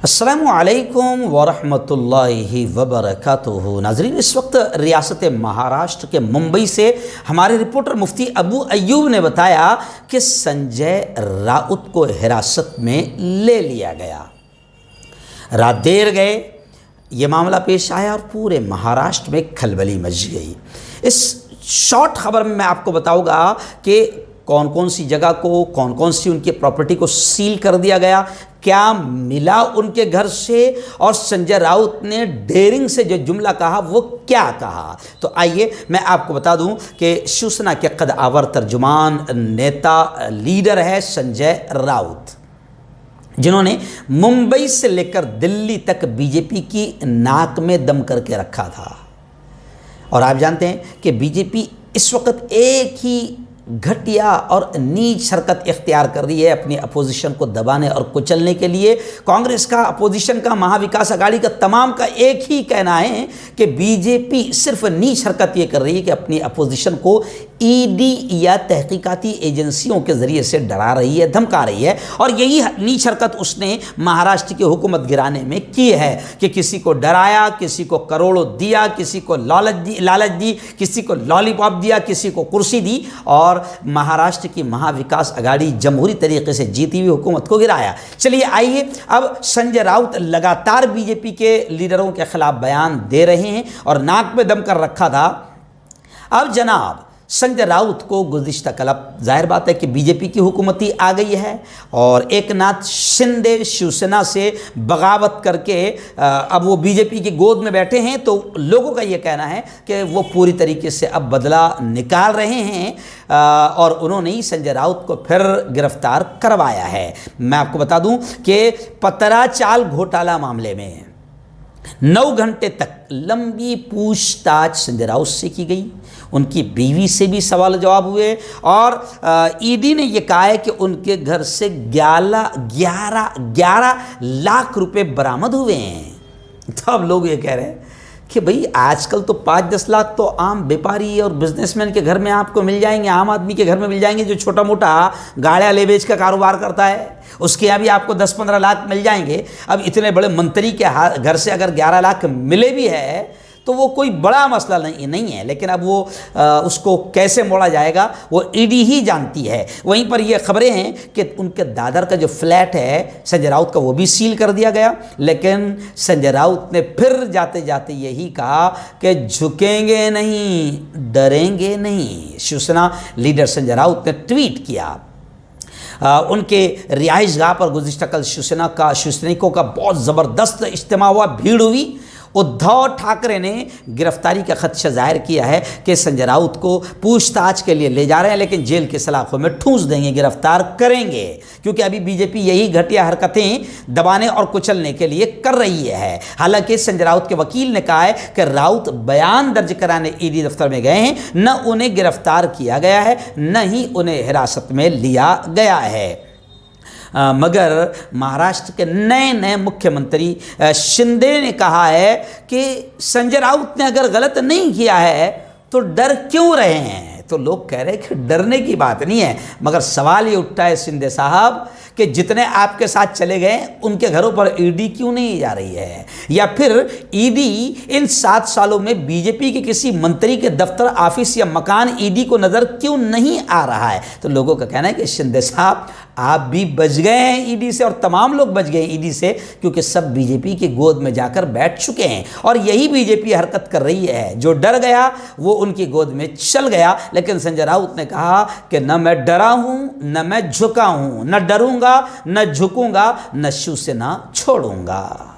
अस्सलामु अलैकुम वरहमतुल्लाहि वबरकातुहू। नाज़रीन, इस वक्त रियासत महाराष्ट्र के मुंबई से हमारे रिपोर्टर मुफ्ती अबू अय्यूब ने बताया कि संजय राउत को हिरासत में ले लिया गया। रात देर गए ये मामला पेश आया और पूरे महाराष्ट्र में खलबली मच गई। इस शॉर्ट खबर में मैं आपको बताऊंगा कि कौन कौन सी जगह को, कौन कौन सी उनकी प्रॉपर्टी को सील कर दिया गया, क्या मिला उनके घर से, और संजय राउत ने डेयरिंग से जो जुमला कहा वो क्या कहा। तो आइए मैं आपको बता दूं कि शिवसेना के कद-आवर तर्जुमान नेता, लीडर है संजय राउत, जिन्होंने मुंबई से लेकर दिल्ली तक बीजेपी की नाक में दम करके रखा था। और आप जानते हैं कि बीजेपी इस वक्त एक ही घटिया और नीच हरकत इख्तियार कर रही है अपनी अपोजिशन को दबाने और कुचलने के लिए। कांग्रेस का, अपोजिशन का, महाविकास अघाड़ी का तमाम का एक ही कहना है कि बीजेपी सिर्फ नीच हरकत ये कर रही है कि अपनी अपोजिशन को ईडी या तहकीकाती एजेंसियों के ज़रिए से डरा रही है, धमका रही है। और यही नीच हरकत उसने महाराष्ट्र की हुकूमत गिराने में की है कि किसी को डराया, किसी को करोड़ों दिया, किसी को लालच दी, किसी को लॉलीपॉप दिया, किसी को कुर्सी दी, और महाराष्ट्र की महाविकास अघाड़ी जमहूरी तरीके से जीती हुई हुकूमत को गिराया। चलिए आइए, अब संजय राउत लगातार बीजेपी के लीडरों के खिलाफ बयान दे रहे हैं और नाक में दम कर रखा था। अब जनाब संजय राउत को गुज़िश्ता कल, जाहिर बात है कि बीजेपी की हुकूमती आ गई है और एकनाथ शिंदे शिवसेना से बगावत करके अब वो बीजेपी की गोद में बैठे हैं। तो लोगों का ये कहना है कि वो पूरी तरीके से अब बदला निकाल रहे हैं और उन्होंने ही संजय राउत को फिर गिरफ्तार करवाया है। मैं आपको बता दूं कि पतराचाल घोटाला मामले में 9 घंटे तक लंबी पूछताछ संजय राउत से की गई, उनकी बीवी से भी सवाल जवाब हुए और ईडी ने यह कहा है कि उनके घर से 11 लाख रुपए बरामद हुए हैं। तो अब लोग ये कह रहे हैं कि भाई आजकल तो 5-10 लाख तो आम व्यापारी और बिजनेसमैन के घर में आपको मिल जाएंगे, आम आदमी के घर में मिल जाएंगे जो छोटा मोटा गाड़ियाँ ले बेच का कारोबार करता है, उसके यहाँ भी आपको 10-15 लाख मिल जाएंगे। अब इतने बड़े मंत्री के घर से अगर 11 लाख मिले भी है तो वो कोई बड़ा मसला नहीं है, लेकिन अब वो उसको कैसे मोड़ा जाएगा वो ईडी ही जानती है। वहीं पर ये खबरें हैं कि उनके दादर का जो फ्लैट है संजय राउत का वो भी सील कर दिया गया। लेकिन संजय राउत ने फिर जाते जाते यही कहा कि झुकेंगे नहीं, डरेंगे नहीं। शिवसेना लीडर संजय राउत ने ट्वीट किया, उनके रिहाइशगाह पर गुज़िश्ता कल शिवसैनिकों का बहुत ज़बरदस्त इज्तिमा हुआ, भीड़ हुई। उद्धव ठाकरे ने गिरफ्तारी का खदशा जाहिर किया है कि संजय राउत को पूछताछ के लिए ले जा रहे हैं, लेकिन जेल के सलाखों में ठूंस देंगे, गिरफ्तार करेंगे, क्योंकि अभी बीजेपी यही घटिया हरकतें दबाने और कुचलने के लिए कर रही है। हालांकि संजय राउत के वकील ने कहा है कि राउत बयान दर्ज कराने ईडी दफ्तर में गए हैं, न उन्हें गिरफ्तार किया गया है, न ही उन्हें हिरासत में लिया गया है। मगर महाराष्ट्र के नए मुख्यमंत्री शिंदे ने कहा है कि संजय राउत ने अगर गलत नहीं किया है तो डर क्यों रहे हैं। तो लोग कह रहे हैं कि डरने की बात नहीं है, मगर सवाल ये उठता है शिंदे साहब कि जितने आपके साथ चले गए उनके घरों पर ईडी क्यों नहीं जा रही है, या फिर ईडी इन 7 सालों में बीजेपी के किसी मंत्री के दफ्तर, ऑफिस या मकान ईडी को नज़र क्यों नहीं आ रहा है। तो लोगों का कहना है कि शिंदे साहब आप भी बच गए हैं ईडी से, और तमाम लोग बच गए ईडी से, क्योंकि सब बीजेपी की गोद में जाकर बैठ चुके हैं। और यही बीजेपी हरकत कर रही है, जो डर गया वो उनकी गोद में चल गया। लेकिन संजय राउत ने कहा कि न मैं डरा हूं, न मैं झुका हूं, न डरूंगा, न झुकूंगा, न शिवसेना छोड़ूंगा।